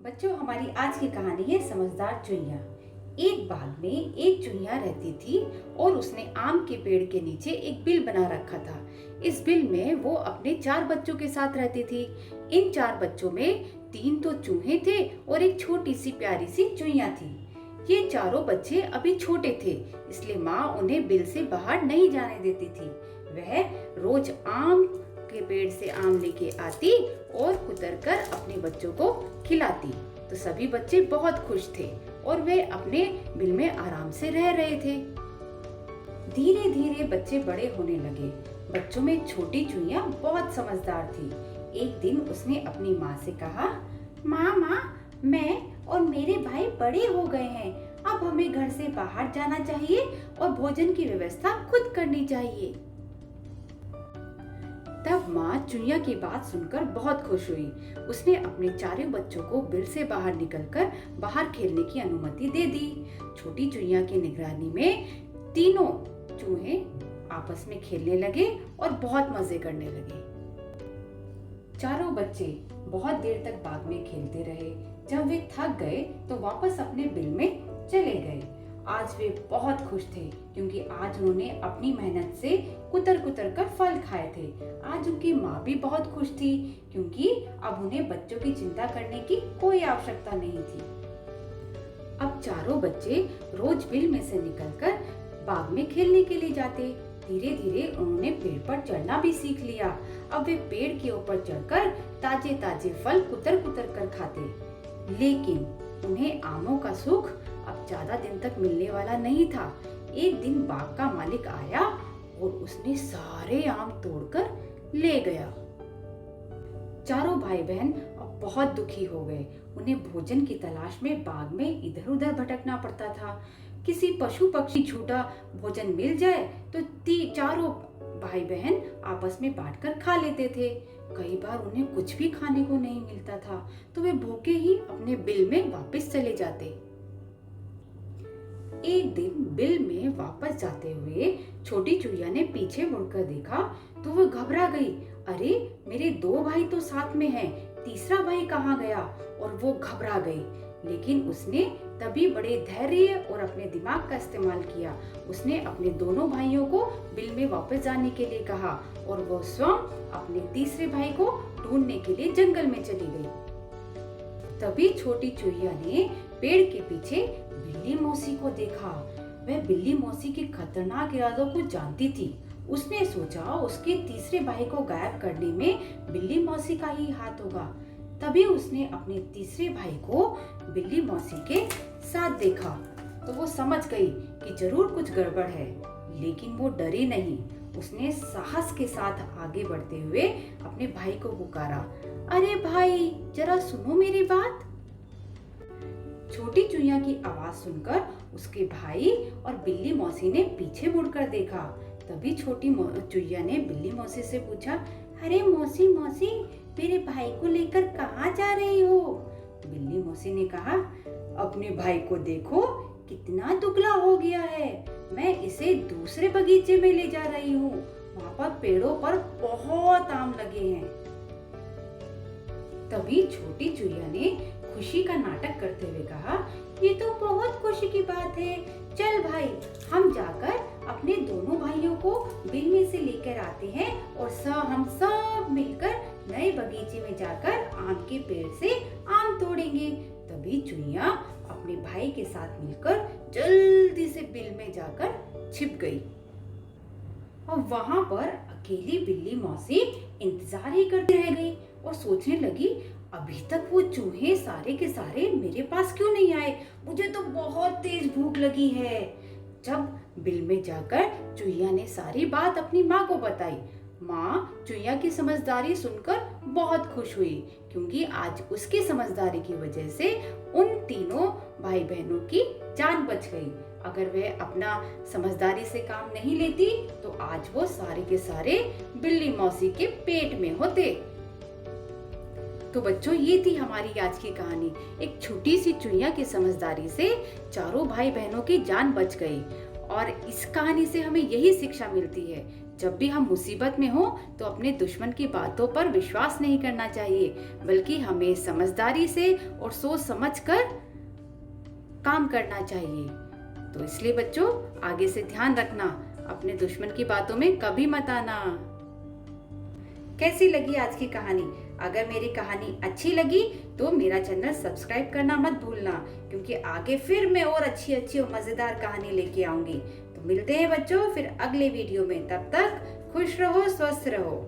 बच्चों, हमारी आज की कहानी है समझदार चुईया। एक बाग में एक चुईया रहती थी और उसने आम के पेड़ के नीचे एक बिल बना रखा था। इस बिल में वो अपने 4 बच्चों के साथ रहती थी। इन 4 बच्चों में 3 तो चूहे थे और एक छोटी सी प्यारी सी चुईया थी। ये चारों बच्चे अभी छोटे थे, इसलिए माँ उन्हें बिल से बाहर नहीं जाने देती थी। वह रोज आम के पेड़ से आम लेके आती और कुतर कर अपने बच्चों को खिलाती। तो सभी बच्चे बहुत खुश थे और वे अपने बिल में आराम से रह रहे थे। धीरे धीरे बच्चे बड़े होने लगे। बच्चों में छोटी चुईया बहुत समझदार थी। एक दिन उसने अपनी माँ से कहा, माँ, मैं और मेरे भाई बड़े हो गए हैं। अब हमें घर से बाहर जाना चाहिए और भोजन की व्यवस्था खुद करनी चाहिए। तब माँ चुईया की बात सुनकर बहुत खुश हुई। उसने अपने चारों बच्चों को बिल से बाहर निकलकर बाहर खेलने की अनुमति दे दी। छोटी चुईया की निगरानी में तीनों चूहे आपस में खेलने लगे और बहुत मजे करने लगे। चारों बच्चे बहुत देर तक बाग में खेलते रहे। जब वे थक गए तो वापस अपने बिल में चले गए। आज वे बहुत खुश थे क्योंकि आज उन्होंने अपनी मेहनत से कुतर कुतर कर फल खाए थे। आज उनकी माँ भी बहुत खुश थी क्योंकि अब उन्हें बच्चों की चिंता करने की कोई आवश्यकता नहीं थी। अब चारों बच्चे रोज बिल में से निकलकर बाग में खेलने के लिए जाते। धीरे धीरे उन्होंने पेड़ पर चढ़ना भी सीख लिया। अब वे पेड़ के ऊपर चढ़कर ताजे ताजे फल कुतर कुतर कर खाते। लेकिन उन्हें आमों का सुख अब ज्यादा दिन तक मिलने वाला नहीं था। एक दिन बाग का मालिक आया और उसने सारे आम तोड़कर ले गया। चारों भाई बहन अब बहुत दुखी हो गए। उन्हें भोजन की तलाश में बाग में इधर उधर भटकना पड़ता था। किसी पशु पक्षी छूटा भोजन मिल जाए तो चारों भाई बहन आपस में बांटकर खा लेते थे। कई बार उन्हें कुछ भी खाने को नहीं मिलता था तो वे भूखे ही अपने बिल में वापस चले जाते। एक दिन बिल में वापस जाते हुए छोटी चुईया ने पीछे मुड़कर देखा तो वो घबरा गई। अरे, मेरे 2 भाई तो साथ में हैं, तीसरा भाई कहाँ गया? और वो घबरा गई। लेकिन उसने तभी बड़े धैर्य और अपने दिमाग का इस्तेमाल किया। उसने अपने दोनों भाइयों को बिल में वापस जाने के लिए कहा और वो स्वयं अपने तीसरे भाई को ढूंढने के लिए जंगल में चली गई। तभी छोटी चुईया ने पेड़ के पीछे बिल्ली मौसी को देखा। वह बिल्ली मौसी के खतरनाक इरादों को जानती थी। उसने सोचा उसके तीसरे भाई को गायब करने में बिल्ली मौसी का ही हाथ होगा। तभी उसने अपने तीसरे भाई को बिल्ली मौसी के साथ देखा तो वो समझ गई कि जरूर कुछ गड़बड़ है। लेकिन वो डरी नहीं। उसने साहस के साथ आगे बढ़ते हुए अपने भाई को पुकारा, अरे भाई, जरा सुनो मेरी बात। छोटी चुईया की आवाज सुनकर उसके भाई और बिल्ली मौसी ने पीछे मुड़कर देखा। तभी छोटी चुईया ने बिल्ली मौसी से पूछा, अरे मौसी, मेरे भाई को लेकर कहाँ जा रही हो? बिल्ली मौसी ने कहा, अपने भाई को देखो, कितना दुबला हो गया है। मैं इसे दूसरे बगीचे में ले जा रही हूँ। वहाँ पर पेड़ों पर बहुत आम लगे हैं। तभी छोटी चुईया ने खुशी का नाटक करते हुए कहा, ये तो बहुत खुशी की बात है। चल भाई, हम जाकर अपने दोनों भाइयों को बिल में से लेकर आते हैं और हम सब मिलकर नए बगीचे में जाकर आम के पेड़ से आम तोड़ेंगे। तभी चुईया अपने भाई के साथ मिलकर जल्दी से बिल में जाकर छिप गई। और वहां पर अकेली बिल्ली मौसी इंतजार ही करती रह गई और सोचने लगी, अभी तक वो चूहे सारे के सारे मेरे पास क्यों नहीं आए? मुझे तो बहुत तेज भूख लगी है। जब बिल में जाकर चुईया ने सारी बात अपनी माँ को बताई। माँ चुईया की समझदारी सुनकर बहुत खुश हुई क्योंकि आज उसकी समझदारी की वजह से उन तीनों भाई बहनों की जान बच गई। अगर वह अपना समझदारी से काम नहीं लेती तो आज वो सारे के सारे बिल्ली मौसी के पेट में होते। तो बच्चों, ये थी हमारी आज की कहानी। एक छोटी सी चुईया की समझदारी से चारों भाई बहनों की जान बच गई। और इस कहानी से हमें यही शिक्षा मिलती है, जब भी हम मुसीबत में हो तो अपने दुश्मन की बातों पर विश्वास नहीं करना चाहिए, बल्कि हमें समझदारी से और सोच समझकर काम करना चाहिए। तो इसलिए बच्चों, आगे से ध्यान रखना, अपने दुश्मन की बातों में कभी मत आना। कैसी लगी आज की कहानी? अगर मेरी कहानी अच्छी लगी तो मेरा चैनल सब्सक्राइब करना मत भूलना, क्योंकि आगे फिर मैं और अच्छी अच्छी और मजेदार कहानी लेके आऊंगी। तो मिलते हैं बच्चों फिर अगले वीडियो में। तब तक खुश रहो, स्वस्थ रहो।